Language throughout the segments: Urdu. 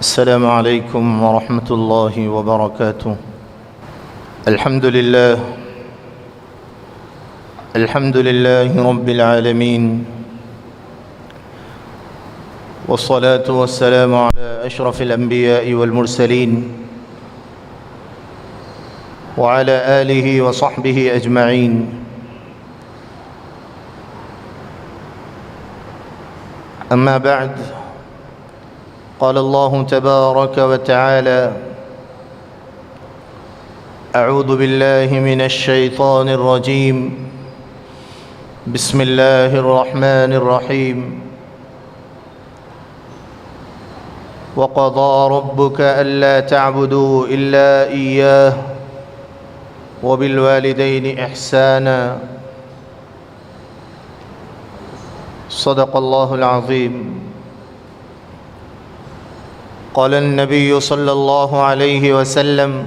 السلام عليكم ورحمة الله وبركاته. الحمد لله رب العالمين، والصلاة والسلام على أشرف الأنبياء والمرسلين وعلى آله وصحبه أجمعين. أما بعد، قال الله تبارك وتعالى: أعوذ بالله من الشيطان الرجيم، بسم الله الرحمن الرحيم. وقضى ربك ألا تعبدوا إلا إياه وبالوالدين إحسانا. صدق الله العظيم. قال النبي صلى الله عليه وسلم: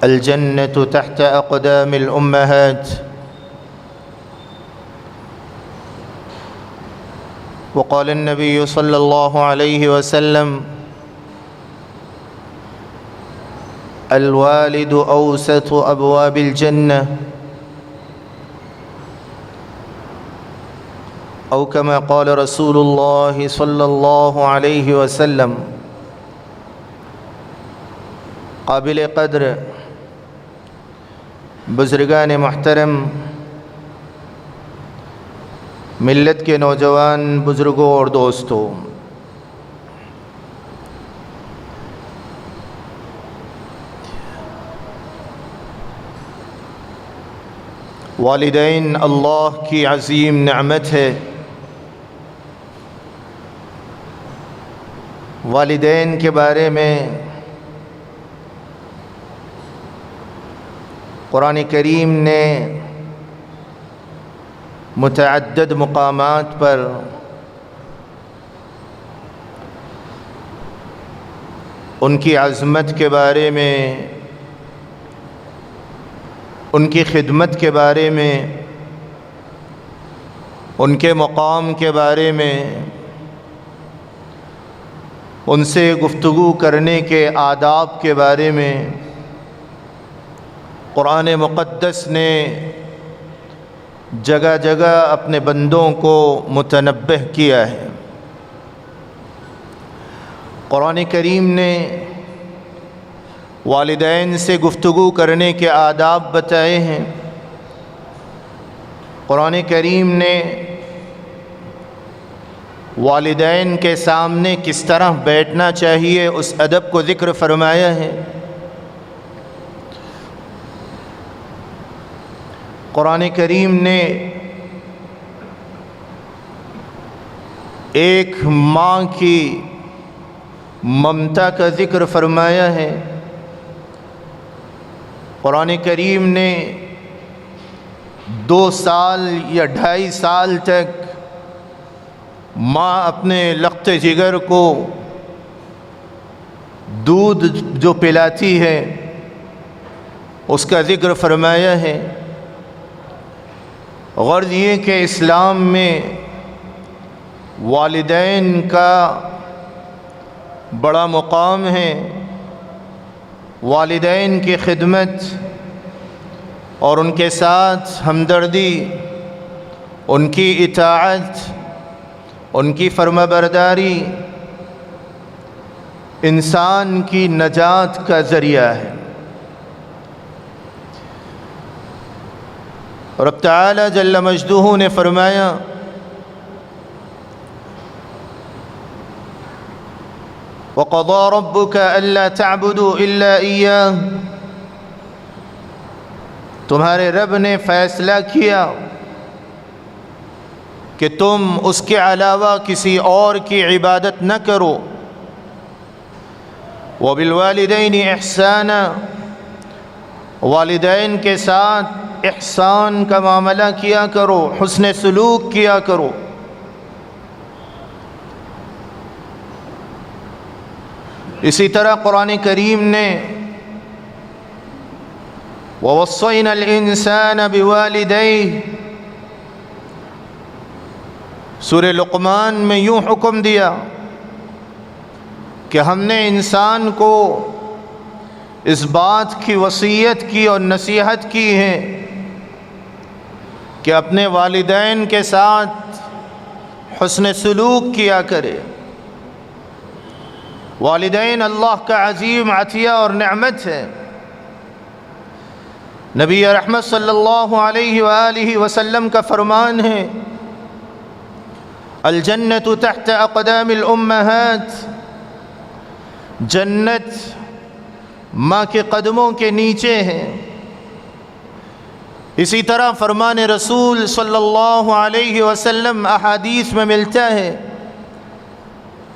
الجنة تحت أقدام الأمهات. وقال النبي صلى الله عليه وسلم: الوالد أوسط أبواب الجنة، أو كما قال رسول الله صلى الله عليه وسلم. قابل قدر بزرگان محترم، ملت کے نوجوان بزرگوں اور دوستوں، والدین اللہ کی عظیم نعمت ہے۔ والدین کے بارے میں قرآن کریم نے متعدد مقامات پر ان کی عظمت کے بارے میں، ان کی خدمت کے بارے میں، ان کے مقام کے بارے میں، ان سے گفتگو کرنے کے آداب کے بارے میں قرآن مقدس نے جگہ جگہ اپنے بندوں کو متنبہ کیا ہے۔ قرآن کریم نے والدین سے گفتگو کرنے کے آداب بتائے ہیں۔ قرآن کریم نے والدین کے سامنے کس طرح بیٹھنا چاہیے اس ادب کو ذکر فرمایا ہے۔ قرآن کریم نے ایک ماں کی ممتا کا ذکر فرمایا ہے۔ قرآن کریم نے 2 سال یا 2.5 سال تک ماں اپنے لخت جگر کو دودھ جو پلاتی ہے اس کا ذکر فرمایا ہے۔ غرض یہ کہ اسلام میں والدین کا بڑا مقام ہے۔ والدین کی خدمت اور ان کے ساتھ ہمدردی، ان کی اطاعت، ان کی فرمانبرداری انسان کی نجات کا ذریعہ ہے۔ رب تعالی جل مجدہ نے فرمایا: وَقَضَى رَبُّكَ أَلَّا تَعْبُدُوا إِلَّا إِيَّاهُ۔ تمہارے رب نے فیصلہ کیا کہ تم اس کے علاوہ کسی اور کی عبادت نہ کرو۔ وبالوالدین احسانا، والدین کے ساتھ احسان کا معاملہ کیا کرو، حسن سلوک کیا کرو۔ اسی طرح قرآن کریم نے وَوَصَّيْنَا الْإِنسَانَ بِوَالِدَيْهِ سورہ لقمان میں یوں حکم دیا کہ ہم نے انسان کو اس بات کی وصیت کی اور نصیحت کی ہے کہ اپنے والدین کے ساتھ حسن سلوک کیا کرے۔ والدین اللہ کا عظیم عطیہ اور نعمت ہے۔ نبی رحمت صلی اللہ علیہ وآلہ وسلم کا فرمان ہے الجنت تحت اقدام الامہات، جنت ماں کے قدموں کے نیچے ہے۔ اسی طرح فرمان رسول صلی اللہ علیہ وسلم احادیث میں ملتا ہے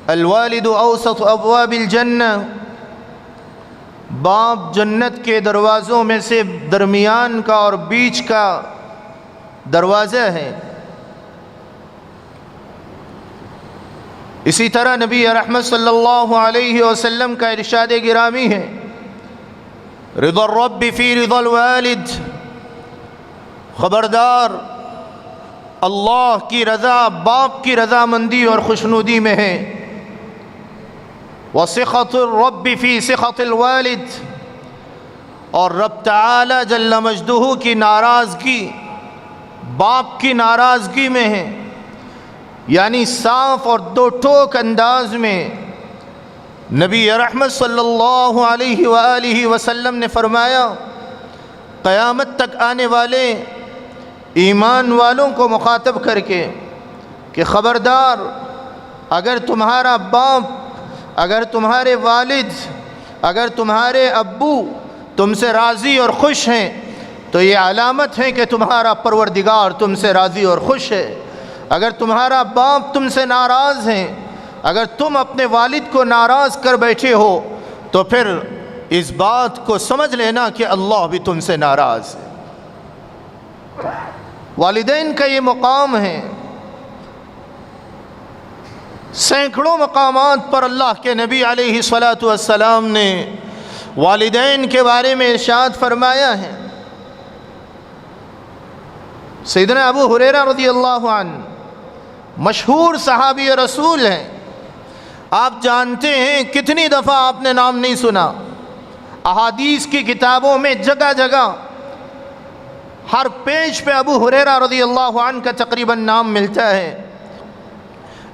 الوالد اوسط ابواب الجنہ، باپ جنت کے دروازوں میں سے درمیان کا اور بیچ کا دروازہ ہے۔ اسی طرح نبی رحمت صلی اللہ علیہ وسلم کا ارشاد گرامی ہے رضا الرب فی رضا الوالد، خبردار اللہ کی رضا باپ کی رضامندی اور خوشنودی میں ہے۔ وسخط الرب فی سخط الوالد، اور رب تعالی جل مجدہ کی ناراضگی باپ کی ناراضگی میں ہے۔ یعنی صاف اور دو ٹوک انداز میں نبی رحمت صلی اللہ علیہ وآلہ وسلم نے فرمایا قیامت تک آنے والے ایمان والوں کو مخاطب کر کے کہ خبردار اگر تمہارا باپ، اگر تمہارے والد، اگر تمہارے ابو تم سے راضی اور خوش ہیں تو یہ علامت ہے کہ تمہارا پروردگار تم سے راضی اور خوش ہے۔ اگر تمہارا باپ تم سے ناراض ہیں، اگر تم اپنے والد کو ناراض کر بیٹھے ہو تو پھر اس بات کو سمجھ لینا کہ اللہ بھی تم سے ناراض ہے۔ والدین کا یہ مقام ہے۔ سینکڑوں مقامات پر اللہ کے نبی علیہ الصلاۃ والسلام نے والدین کے بارے میں ارشاد فرمایا ہے۔ سیدنا ابو ہریرہ رضی اللہ عنہ مشہور صحابی رسول ہیں۔ آپ جانتے ہیں کتنی دفعہ آپ نے نام نہیں سنا، احادیث کی کتابوں میں جگہ جگہ ہر پیج پہ ابو ہریرہ رضی اللہ عنہ کا تقریباً نام ملتا ہے۔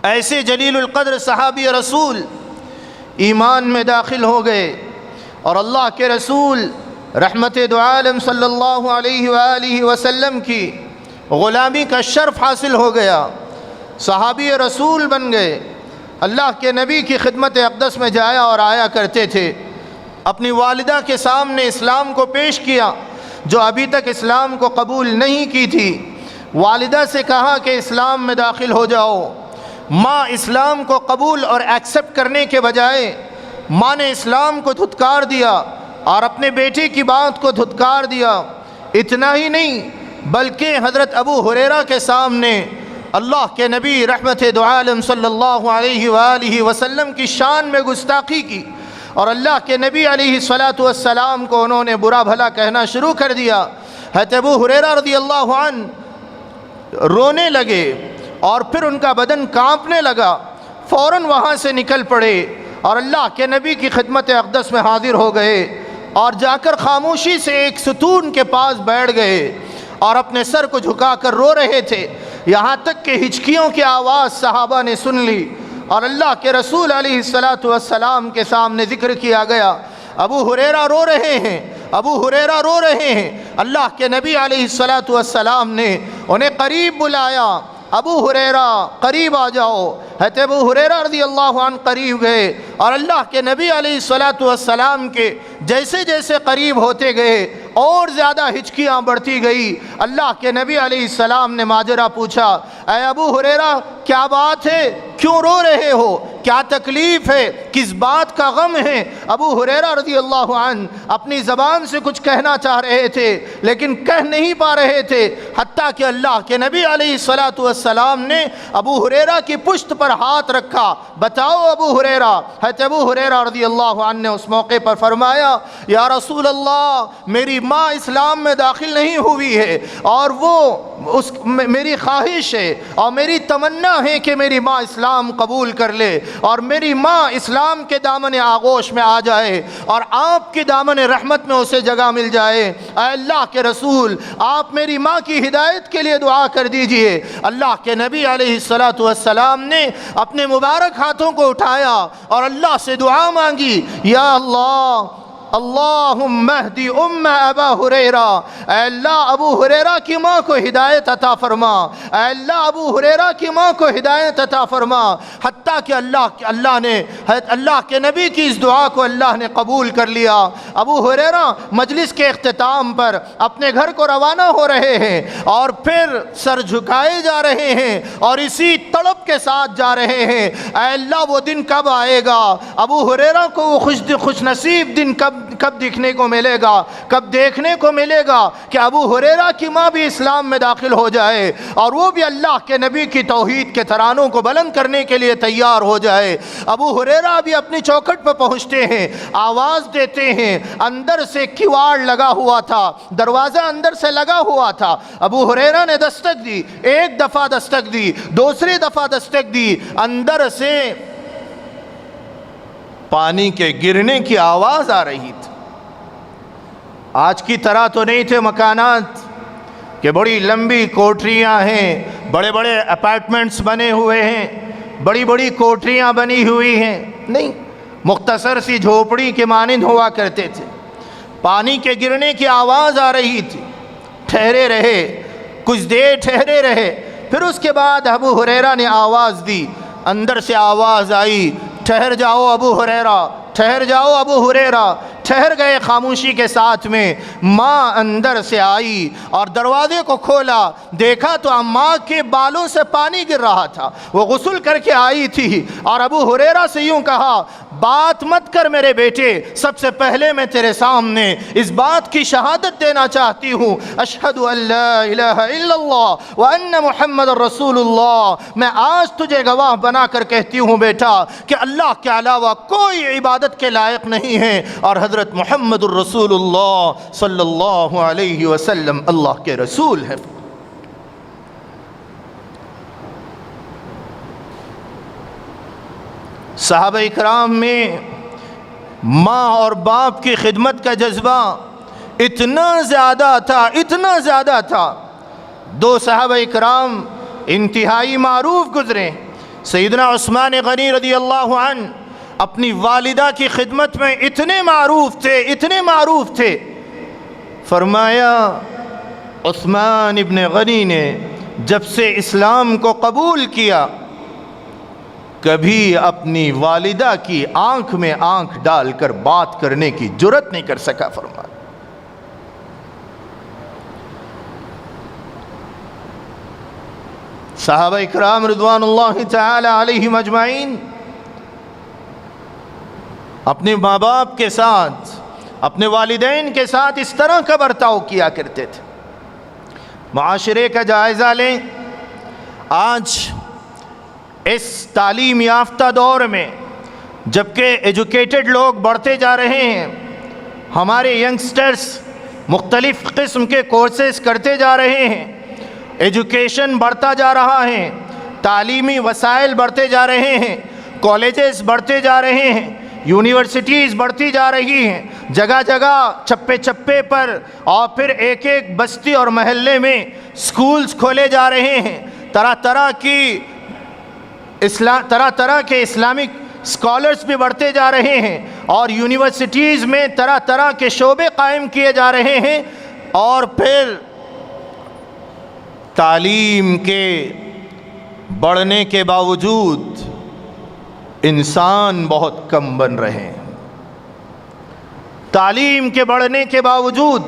ایسے جلیل القدر صحابی رسول ایمان میں داخل ہو گئے اور اللہ کے رسول رحمت دو عالم صلی اللہ علیہ وآلہ وسلم کی غلامی کا شرف حاصل ہو گیا، صحابی رسول بن گئے۔ اللہ کے نبی کی خدمت اقدس میں جایا اور آیا کرتے تھے۔ اپنی والدہ کے سامنے اسلام کو پیش کیا جو ابھی تک اسلام کو قبول نہیں کی تھی۔ والدہ سے کہا کہ اسلام میں داخل ہو جاؤ۔ ماں اسلام کو قبول اور ایکسپٹ کرنے کے بجائے ماں نے اسلام کو دھتکار دیا اور اپنے بیٹے کی بات کو دھتکار دیا۔ اتنا ہی نہیں بلکہ حضرت ابو ہریرہ کے سامنے اللہ کے نبی رحمت دو عالم صلی اللہ علیہ وآلہ وسلم کی شان میں گستاخی کی اور اللہ کے نبی علیہ الصلاۃ والسلام کو انہوں نے برا بھلا کہنا شروع کر دیا۔ حضرت ابو ہریرہ رضی اللہ عنہ رونے لگے اور پھر ان کا بدن کانپنے لگا، فوراً وہاں سے نکل پڑے اور اللہ کے نبی کی خدمت اقدس میں حاضر ہو گئے اور جا کر خاموشی سے ایک ستون کے پاس بیٹھ گئے اور اپنے سر کو جھکا کر رو رہے تھے، یہاں تک کہ ہچکیوں کی آواز صحابہ نے سن لی اور اللہ کے رسول علیہ الصلاۃ والسلام کے سامنے ذکر کیا گیا ابو ہریرہ رو رہے ہیں، ابو ہریرہ رو رہے ہیں۔ اللہ کے نبی علیہ الصلاۃ والسلام نے انہیں قریب بلایا ابو ہریرہ قریب آ جاؤ۔ حضرت ابو ہریرہ رضی اللہ عنہ قریب گئے اور اللہ کے نبی علیہ الصلاۃ والسلام کے جیسے جیسے قریب ہوتے گئے اور زیادہ ہچکیاں بڑھتی گئی۔ اللہ کے نبی علیہ السلام نے ماجرا پوچھا، اے ابو ہریرہ کیا بات ہے، کیوں رو رہے ہو، کیا تکلیف ہے، کس بات کا غم ہے؟ ابو ہریرہ رضی اللہ عنہ اپنی زبان سے کچھ کہنا چاہ رہے تھے لیکن کہہ نہیں پا رہے تھے، حتیٰ کہ اللہ کے نبی علیہ الصلاۃ والسلام نے ابو ہریرہ کی پشت پر ہاتھ رکھا۔ بتاؤ ابو ہریرہ۔ حضرت ابو ہریرہ رضی اللہ عنہ نے اس موقع پر فرمایا، یا رسول اللہ، میری ماں اسلام میں داخل نہیں ہوئی ہے اور میری خواہش ہے اور میری تمنا ہے کہ میری ماں اسلام قبول کر لے اور میری ماں اسلام کے دامن آغوش میں آ جائے اور آپ کے دامن رحمت میں اسے جگہ مل جائے۔ اے اللہ کے رسول، آپ میری ماں کی ہدایت کے لیے دعا کر دیجئے۔ اللہ کے نبی علیہ الصلاۃ والسلام نے اپنے مبارک ہاتھوں کو اٹھایا اور اللہ سے دعا مانگی، یا اللہ اللہم اہدی ام ابا ہریرہ، اے اللہ ابو ہریرہ کی ماں کو ہدایت عطا فرما، اے اللہ ابو ہریرہ کی ماں کو ہدایت عطا فرما۔ حتیٰ کہ اللہ کے نبی کی اس دعا کو اللہ نے قبول کر لیا۔ ابو ہریرہ مجلس کے اختتام پر اپنے گھر کو روانہ ہو رہے ہیں اور پھر سر جھکائے جا رہے ہیں اور اسی تڑپ کے ساتھ جا رہے ہیں، اے اللہ وہ دن کب آئے گا، ابو ہریرہ کو وہ خوش نصیب دن کب دیکھنے کو ملے گا، کب دیکھنے کو ملے گا کہ ابو ہریرہ کی ماں بھی اسلام میں داخل ہو جائے اور وہ بھی اللہ کے نبی کی توحید کے ترانوں کو بلند کرنے کے لیے تیار ہو جائے۔ ابو ہریرہ بھی اپنی چوکھٹ پر پہنچتے ہیں، آواز دیتے ہیں، اندر سے کیواڑ لگا ہوا تھا، دروازہ اندر سے لگا ہوا تھا۔ ابو ہریرہ نے دستک دی، ایک دفعہ دستک دی، دوسری دفعہ دستک دی، اندر سے پانی کے گرنے کی آواز آ رہی تھی۔ آج کی طرح تو نہیں تھے مکانات کہ بڑی لمبی کوٹریاں ہیں، بڑے بڑے اپارٹمنٹس بنے ہوئے ہیں، بڑی بڑی کوٹریاں بنی ہوئی ہیں، نہیں، مختصر سی جھوپڑی کے مانند ہوا کرتے تھے۔ پانی کے گرنے کی آواز آ رہی تھی، ٹھہرے رہے، کچھ دیر ٹھہرے رہے، پھر اس کے بعد ابو ہریرہ نے آواز دی، اندر سے آواز آئی، ٹھہر جاؤ ابو ہریرہ، ٹھہر جاؤ ابو ہریرہ۔ ٹھہر گئے خاموشی کے ساتھ میں۔ ماں اندر سے آئی اور دروازے کو کھولا، دیکھا تو ماں کے بالوں سے پانی گر رہا تھا، وہ غسل کر کے آئی تھی اور ابو ہریرہ سے یوں کہا، بات مت کر میرے بیٹے، سب سے پہلے میں تیرے سامنے اس بات کی شہادت دینا چاہتی ہوں، اشہد ان لا الہ الا اللہ وان محمد رسول اللہ، میں آج تجھے گواہ بنا کر کہتی ہوں بیٹا کہ اللہ کے علاوہ کوئی عبادت کے لائق نہیں ہے اور حضرت محمد الرسول اللہ صلی اللہ علیہ وسلم اللہ کے رسول ہیں۔ صحابہ اکرام میں ماں اور باپ کی خدمت کا جذبہ اتنا زیادہ تھا۔ دو صحابہ اکرام انتہائی معروف گزرے۔ سیدنا عثمان غنی رضی اللہ عنہ اپنی والدہ کی خدمت میں اتنے معروف تھے، فرمایا عثمان ابن غنی نے جب سے اسلام کو قبول کیا کبھی اپنی والدہ کی آنکھ میں آنکھ ڈال کر بات کرنے کی جرت نہیں کر سکا۔ فرمایا صحابہ اکرام رضوان اللہ تعالی علیہم اجمعین اپنے ماں باپ کے ساتھ، اپنے والدین کے ساتھ اس طرح کا برتاؤ کیا کرتے تھے۔ معاشرے کا جائزہ لیں، آج اس تعلیم یافتہ دور میں جبکہ ایجوکیٹڈ لوگ بڑھتے جا رہے ہیں، ہمارے ینگسٹرز مختلف قسم کے کورسز کرتے جا رہے ہیں، ایجوکیشن بڑھتا جا رہا ہے، تعلیمی وسائل بڑھتے جا رہے ہیں، کالجز بڑھتے جا رہے ہیں، یونیورسٹیز بڑھتی جا رہی ہیں، جگہ جگہ چپے چپے پر اور پھر ایک ایک بستی اور محلے میں سکولز کھولے جا رہے ہیں، طرح طرح کے اسلامک اسکالرز بھی بڑھتے جا رہے ہیں اور یونیورسٹیز میں طرح طرح کے شعبے قائم کیے جا رہے ہیں، اور پھر تعلیم کے بڑھنے کے باوجود انسان بہت کم بن رہے ہیں۔ تعلیم کے بڑھنے کے باوجود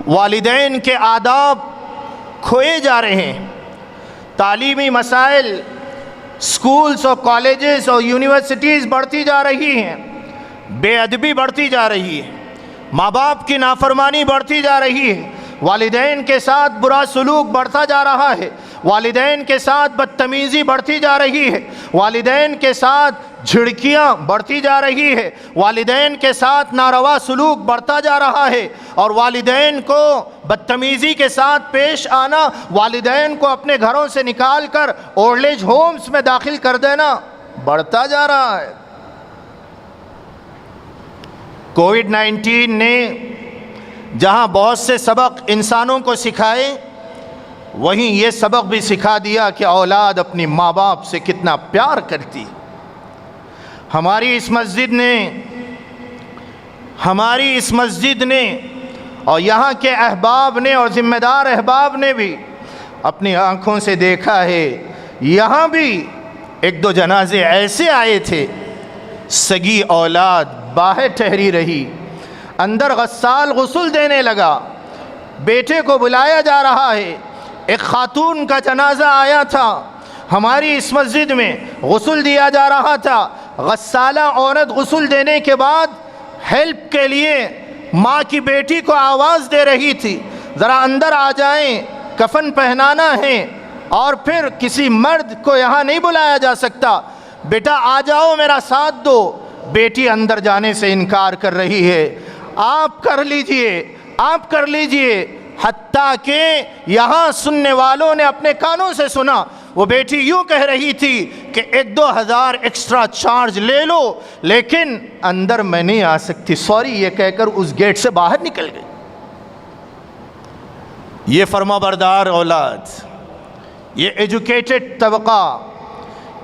والدین کے آداب کھوئے جا رہے ہیں۔ تعلیمی مسائل سکولز اور کالجز اور یونیورسٹیز بڑھتی جا رہی ہیں، بے ادبی بڑھتی جا رہی ہے، ماں باپ کی نافرمانی بڑھتی جا رہی ہے، والدین کے ساتھ برا سلوک بڑھتا جا رہا ہے، والدین کے ساتھ بدتمیزی بڑھتی جا رہی ہے، والدین کے ساتھ جھڑکیاں بڑھتی جا رہی ہے، والدین کے ساتھ ناروا سلوک بڑھتا جا رہا ہے، اور والدین کو بدتمیزی کے ساتھ پیش آنا، والدین کو اپنے گھروں سے نکال کر اولڈ ایج ہومز میں داخل کر دینا بڑھتا جا رہا ہے۔ کووڈ-19 نے جہاں بہت سے سبق انسانوں کو سکھائے، وہیں یہ سبق بھی سکھا دیا کہ اولاد اپنی ماں باپ سے کتنا پیار کرتی۔ ہماری اس مسجد نے اور یہاں کے احباب نے اور ذمہ دار احباب نے بھی اپنی آنکھوں سے دیکھا ہے، یہاں بھی ایک دو جنازے ایسے آئے تھے، سگی اولاد باہر ٹھہری رہی، اندر غسال غسل دینے لگا، بیٹے کو بلایا جا رہا ہے۔ ایک خاتون کا جنازہ آیا تھا، ہماری اس مسجد میں غسل دیا جا رہا تھا، غسالہ عورت غسل دینے کے بعد ہیلپ کے لیے ماں کی بیٹی کو آواز دے رہی تھی، ذرا اندر آ جائیں، کفن پہنانا ہے، اور پھر کسی مرد کو یہاں نہیں بلایا جا سکتا، بیٹا آ جاؤ میرا ساتھ دو۔ بیٹی اندر جانے سے انکار کر رہی ہے، آپ کر لیجئے، حتیٰ کہ یہاں سننے والوں نے اپنے کانوں سے سنا، وہ بیٹی یوں کہہ رہی تھی کہ 1-2 ہزار ایکسٹرا چارج لے لو، لیکن اندر میں نہیں آ سکتی، سوری یہ کہہ کر اس گیٹ سے باہر نکل گئی۔ یہ فرما بردار اولاد، یہ ایجوکیٹڈ طبقہ،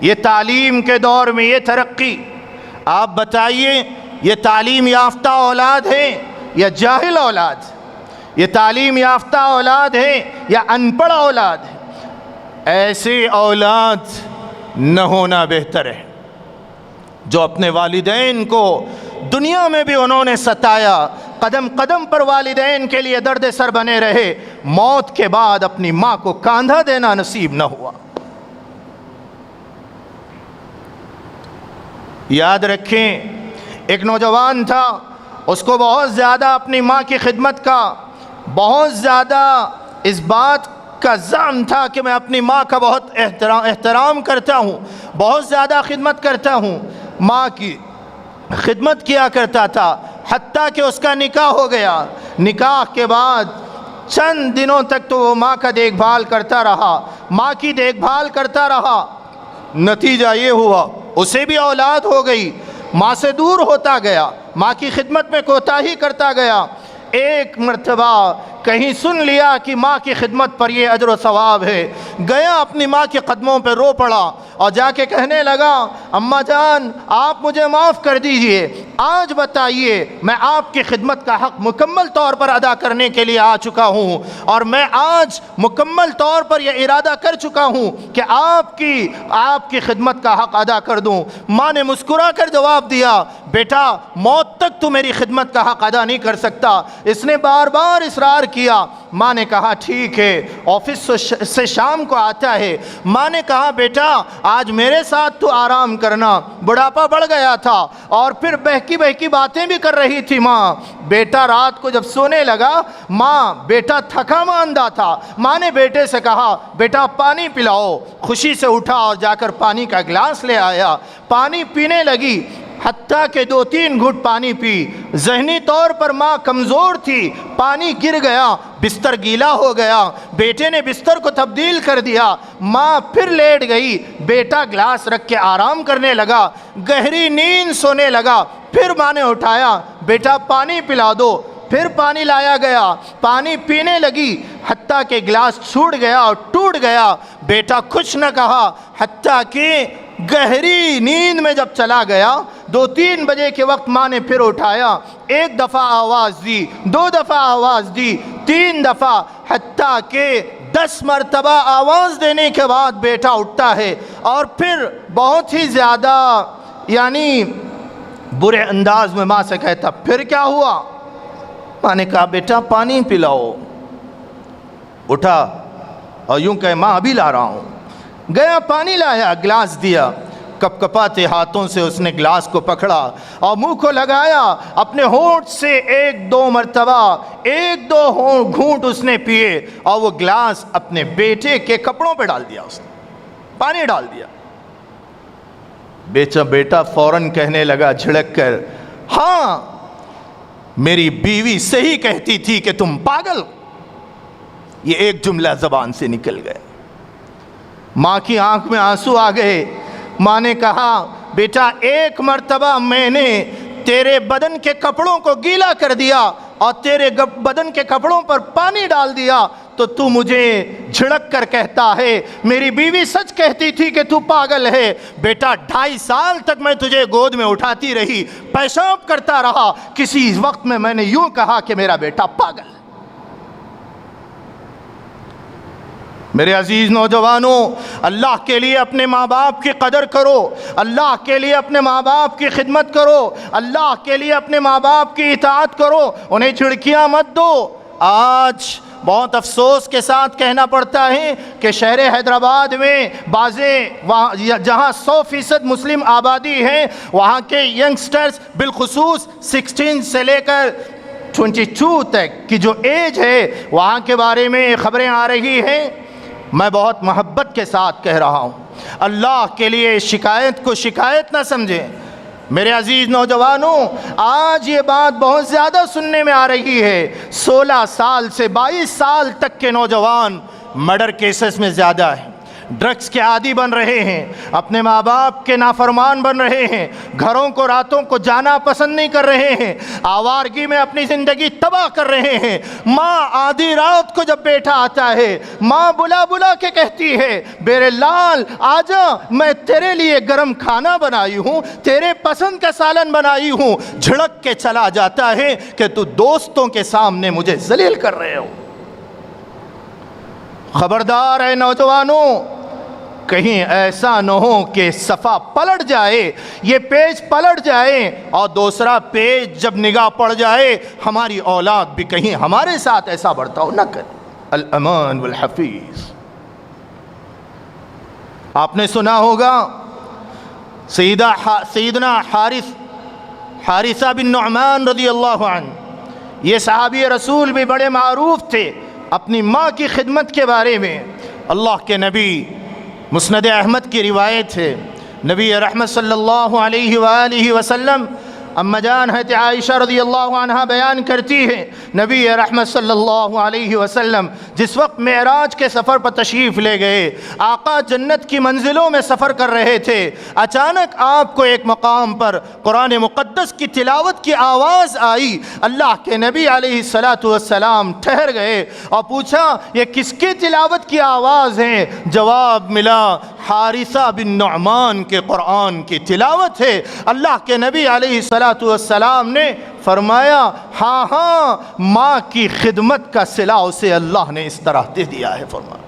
یہ تعلیم کے دور میں یہ ترقی، آپ بتائیے یہ تعلیم یافتہ اولاد ہے یا جاہل اولاد؟ یہ تعلیم یافتہ اولاد ہے یا ان پڑھ اولاد ہے؟ ایسی اولاد نہ ہونا بہتر ہے، جو اپنے والدین کو دنیا میں بھی انہوں نے ستایا، قدم قدم پر والدین کے لیے درد سر بنے رہے، موت کے بعد اپنی ماں کو کاندھا دینا نصیب نہ ہوا۔ یاد رکھیں، ایک نوجوان تھا، اس کو بہت زیادہ اپنی ماں کی خدمت کا، بہت زیادہ اس بات کا زعم تھا کہ میں اپنی ماں کا بہت احترام کرتا ہوں، بہت زیادہ خدمت کرتا ہوں، ماں کی خدمت کیا کرتا تھا، حتیٰ کہ اس کا نکاح ہو گیا۔ نکاح کے بعد چند دنوں تک تو وہ ماں کا دیکھ بھال کرتا رہا، ماں کی دیکھ بھال کرتا رہا، نتیجہ یہ ہوا اسے بھی اولاد ہو گئی، ماں سے دور ہوتا گیا، ماں کی خدمت میں کوتاہی کرتا گیا۔ ایک مرتبہ کہیں سن لیا کہ ماں کی خدمت پر یہ اجر و ثواب ہے، گیا اپنی ماں کے قدموں پہ رو پڑا اور جا کے کہنے لگا، اماں جان آپ مجھے معاف کر دیجئے، آج بتائیے میں آپ کی خدمت کا حق مکمل طور پر ادا کرنے کے لیے آ چکا ہوں، اور میں آج مکمل طور پر یہ ارادہ کر چکا ہوں کہ آپ کی خدمت کا حق ادا کر دوں۔ ماں نے مسکرا کر جواب دیا، بیٹا موت تک تو میری خدمت کا حق ادا نہیں کر سکتا۔ اس نے بار بار اصرار کیا، ماں نے کہا ٹھیک ہے، آفس سے شام کو آتا ہے، ماں نے کہا بیٹا آج میرے ساتھ تو آرام کرنا، بڑھاپا بڑھ گیا تھا، اور پھر بہکی بہکی باتیں بھی کر رہی تھی ماں۔ بیٹا رات کو جب سونے لگا، بیٹا تھکا ماندہ تھا، ماں نے بیٹے سے کہا بیٹا پانی پلاؤ، خوشی سے اٹھا اور جا کر پانی کا گلاس لے آیا، پانی پینے لگی، حتیٰ کہ 2-3 گھٹ پانی پی۔ ذہنی طور پر ماں کمزور تھی، پانی گر گیا، بستر گیلا ہو گیا، بیٹے نے بستر کو تبدیل کر دیا، ماں پھر لیٹ گئی، بیٹا گلاس رکھ کے آرام کرنے لگا، گہری نیند سونے لگا، پھر ماں نے اٹھایا، بیٹا پانی پلا دو، پھر پانی لایا گیا، پانی پینے لگی، حتیٰ کہ گلاس چھوٹ گیا اور ٹوٹ گیا، بیٹا کچھ نہ کہا، حتیٰ کہ گہری نیند میں جب چلا گیا، 2-3 بجے کے وقت ماں نے پھر اٹھایا، 1 دفعہ آواز دی، 2 دفعہ آواز دی، 3 دفعہ، حتیٰ کہ 10 مرتبہ آواز دینے کے بعد بیٹا اٹھتا ہے اور پھر بہت ہی زیادہ یعنی برے انداز میں ماں سے کہتا پھر کیا ہوا؟ ماں نے کہا بیٹا پانی پلاؤ. اٹھا اور یوں کہ ماں ابھی لا رہا ہوں. گیا پانی لایا, گلاس دیا, کپ کپاتے ہاتھوں سے اس نے گلاس کو پکڑا اور منہ کو لگایا, اپنے ہونٹ سے 1-2 مرتبہ 1-2 گھونٹ اس نے پیے اور وہ گلاس اپنے بیٹے کے کپڑوں پہ ڈال دیا, اس نے پانی ڈال دیا. بیٹا فوراً کہنے لگا جھڑک کر, ہاں میری بیوی صحیح کہتی تھی کہ تم پاگل. یہ ایک جملہ زبان سے نکل گیا. ماں کی آنکھ میں آنسو آ گئے. ماں نے کہا بیٹا 1 مرتبہ میں نے تیرے بدن کے کپڑوں کو گیلا کر دیا اور تیرے بدن کے کپڑوں پر پانی ڈال دیا تو تو مجھے جھڑک کر کہتا ہے میری بیوی سچ کہتی تھی کہ تو پاگل ہے. بیٹا 2.5 سال تک میں تجھے گود میں اٹھاتی رہی, پیشاب کرتا رہا, کسی وقت میں نے یوں کہا کہ میرا بیٹا پاگل ہے. میرے عزیز نوجوانوں, اللہ کے لیے اپنے ماں باپ کی قدر کرو, اللہ کے لیے اپنے ماں باپ کی خدمت کرو, اللہ کے لیے اپنے ماں باپ کی اطاعت کرو, انہیں جھڑکیاں مت دو. آج بہت افسوس کے ساتھ کہنا پڑتا ہے کہ شہر حیدرآباد میں جہاں 100% مسلم آبادی ہے وہاں کے ینگسٹرز بالخصوص 16 سے لے کر 22 تک کی جو ایج ہے وہاں کے بارے میں خبریں آ رہی ہیں. میں بہت محبت کے ساتھ کہہ رہا ہوں, اللہ کے لیے شکایت کو شکایت نہ سمجھیں. میرے عزیز نوجوانوں, آج یہ بات بہت زیادہ سننے میں آ رہی ہے, 16 سال سے 22 سال تک کے نوجوان مرڈر کیسز میں زیادہ ہیں, ڈرگز کے عادی بن رہے ہیں, اپنے ماں باپ کے نافرمان بن رہے ہیں, گھروں کو راتوں کو جانا پسند نہیں کر رہے ہیں, آوارگی میں اپنی زندگی تباہ کر رہے ہیں. ماں آدھی رات کو جب بیٹا آتا ہے, ماں بلا بلا کے کہتی ہے میرے لال آجا, میں تیرے لیے گرم کھانا بنائی ہوں, تیرے پسند کا سالن بنائی ہوں, جھڑک کے چلا جاتا ہے کہ تو دوستوں کے سامنے مجھے ذلیل کر رہے ہو. خبردار ہے نوجوانوں, کہیں ایسا نہ ہو کہ صفحہ پلٹ جائے, یہ پیج پلٹ جائے اور دوسرا پیج جب نگاہ پڑ جائے ہماری اولاد بھی کہیں ہمارے ساتھ ایسا برتاؤ نہ کرے. الامان والحفیظ. آپ نے سنا ہوگا سیدنا حارثہ بن نعمان رضی اللہ عنہ, یہ صحابی رسول بھی بڑے معروف تھے اپنی ماں کی خدمت کے بارے میں. اللہ کے نبی, مسند احمد کی روایت ہے, نبی رحمت صلی اللہ علیہ وآلہ وسلم, اما جان حضرت عائشہ رضی اللہ عنہ بیان کرتی ہے نبی رحمت صلی اللہ علیہ وسلم جس وقت معراج کے سفر پر تشریف لے گئے, آقا جنت کی منزلوں میں سفر کر رہے تھے, اچانک آپ کو ایک مقام پر قرآن مقدس کی تلاوت کی آواز آئی. اللہ کے نبی علیہ السلام ٹھہر گئے اور پوچھا یہ کس کی تلاوت کی آواز ہے؟ جواب ملا حارثہ بن نعمان کے قرآن کی تلاوت ہے. اللہ کے نبی علیہ السلام نے فرمایا ہاں ہاں, ماں کی خدمت کا صلہ اسے اللہ نے اس طرح دے دیا ہے. فرمایا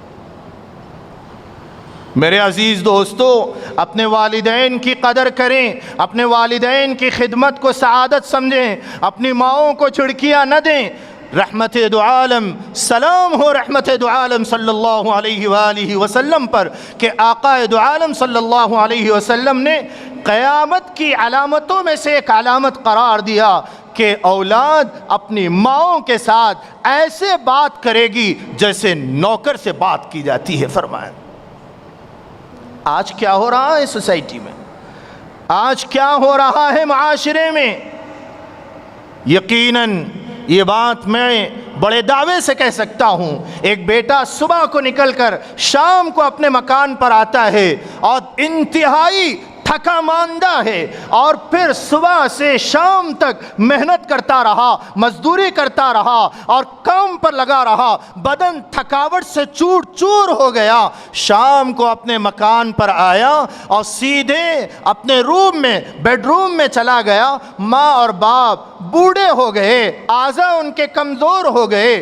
میرے عزیز دوستو, اپنے والدین کی قدر کریں, اپنے والدین کی خدمت کو سعادت سمجھیں, اپنی ماؤں کو چھڑکیاں نہ دیں. رحمت دو عالم سلام ہو رحمت دو عالم صلی اللہ علیہ وآلہ وسلم پر کہ آقا دو عالم صلی اللہ علیہ وسلم نے قیامت کی علامتوں میں سے ایک علامت قرار دیا کہ اولاد اپنی ماؤں کے ساتھ ایسے بات کرے گی جیسے نوکر سے بات کی جاتی ہے. فرمایا آج کیا ہو رہا ہے سوسائٹی میں, آج کیا ہو رہا ہے معاشرے میں؟ یقیناً یہ بات میں بڑے دعوے سے کہہ سکتا ہوں, ایک بیٹا صبح کو نکل کر شام کو اپنے مکان پر آتا ہے اور انتہائی تھکا ماندہ ہے اور پھر صبح سے شام تک محنت کرتا رہا, مزدوری کرتا رہا اور کام پر لگا رہا, بدن تھکاوٹ سے چور چور ہو گیا. شام کو اپنے مکان پر آیا اور سیدھے اپنے روم میں بیڈ روم میں چلا گیا. ماں اور باپ بوڑھے ہو گئے, اعضاء ان کے کمزور ہو گئے,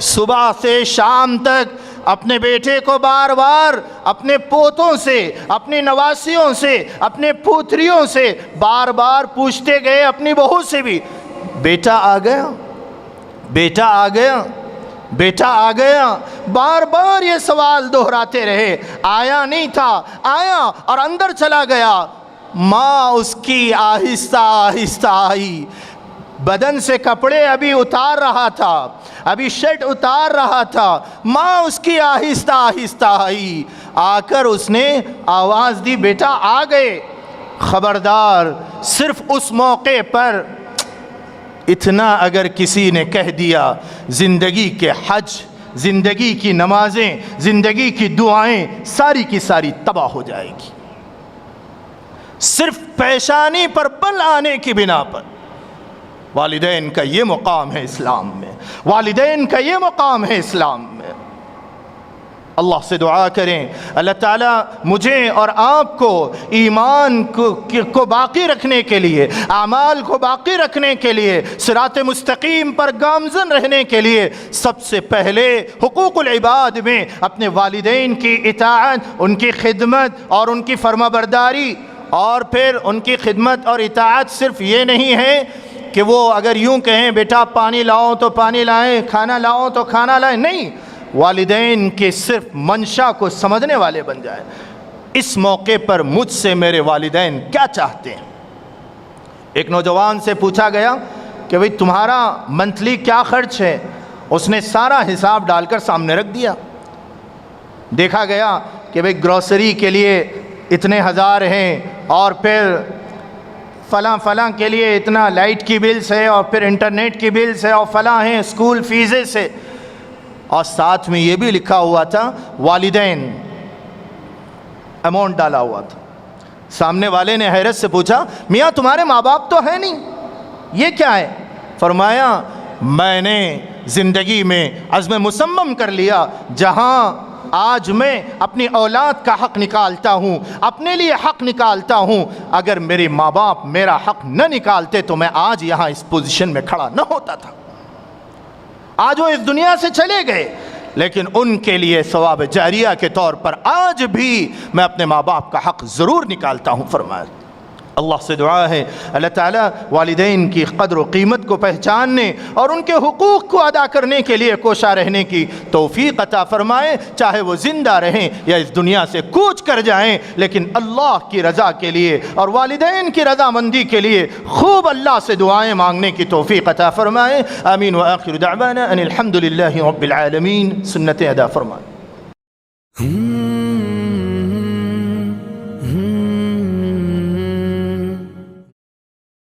صبح سے شام تک اپنے بیٹے کو بار بار اپنے پوتوں سے، اپنی نواسیوں سے، اپنے پوتریوں سے بار بار پوچھتے گئے، اپنی بہو سے بھی، بیٹا آ گیا، بیٹا آ گیا، بیٹا آ گیا، بار بار یہ سوال دہراتے رہے، آیا نہیں تھا، آیا اور اندر چلا گیا۔ ماں اس کی آہستہ آہستہ آئی، بدن سے کپڑے ابھی اتار رہا تھا، ابھی شرٹ اتار رہا تھا، ماں اس کی آہستہ آہستہ آئی، آ کر اس نے آواز دی، بیٹا آ گئے۔ خبردار، صرف اس موقع پر اتنا اگر کسی نے کہہ دیا، زندگی کے حج، زندگی کی نمازیں، زندگی کی دعائیں ساری کی ساری تباہ ہو جائے گی، صرف پیشانی پر بل آنے کی بنا پر۔ والدین کا یہ مقام ہے اسلام میں، والدین کا یہ مقام ہے اسلام میں۔ اللہ سے دعا کریں اللہ تعالیٰ مجھے اور آپ کو ایمان کو باقی رکھنے کے لیے، اعمال کو باقی رکھنے کے لیے، صراط مستقیم پر گامزن رہنے کے لیے سب سے پہلے حقوق العباد میں اپنے والدین کی اطاعت، ان کی خدمت اور ان کی فرما برداری، اور پھر ان کی خدمت اور اطاعت صرف یہ نہیں ہے کہ وہ اگر یوں کہیں بیٹا پانی لاؤ تو پانی لائیں، کھانا لاؤ تو کھانا لائیں، نہیں، والدین کے صرف منشا کو سمجھنے والے بن جائیں۔ اس موقع پر مجھ سے میرے والدین کیا چاہتے ہیں؟ ایک نوجوان سے پوچھا گیا کہ بھئی تمہارا منتھلی کیا خرچ ہے؟ اس نے سارا حساب ڈال کر سامنے رکھ دیا۔ دیکھا گیا کہ بھئی گروسری کے لیے اتنے ہزار ہیں، اور پھر فلاں فلاں کے لیے اتنا، لائٹ کی بلز ہے، اور پھر انٹرنیٹ کی بلز ہے، اور فلاں ہیں اسکول فیسز ہے، اور ساتھ میں یہ بھی لکھا ہوا تھا والدین اماؤنٹ ڈالا ہوا تھا۔ سامنے والے نے حیرت سے پوچھا میاں تمہارے ماں باپ تو ہیں نہیں، یہ کیا ہے؟ فرمایا میں نے زندگی میں عزم مصمم کر لیا، جہاں آج میں اپنی اولاد کا حق نکالتا ہوں، اپنے لیے حق نکالتا ہوں، اگر میرے ماں باپ میرا حق نہ نکالتے تو میں آج یہاں اس پوزیشن میں کھڑا نہ ہوتا تھا۔ آج وہ اس دنیا سے چلے گئے، لیکن ان کے لیے ثواب جاریہ کے طور پر آج بھی میں اپنے ماں باپ کا حق ضرور نکالتا ہوں۔ فرمایا اللہ سے دعا ہے اللہ تعالیٰ والدین کی قدر و قیمت کو پہچاننے اور ان کے حقوق کو ادا کرنے کے لیے کوشاں رہنے کی توفیق عطا فرمائے، چاہے وہ زندہ رہیں یا اس دنیا سے کوچ کر جائیں، لیکن اللہ کی رضا کے لیے اور والدین کی رضامندی کے لیے خوب اللہ سے دعائیں مانگنے کی توفیق عطا فرمائے۔ آمین وآخر دعوانا ان الحمد للہ رب العالمین۔ سنتیں ادا فرمائے۔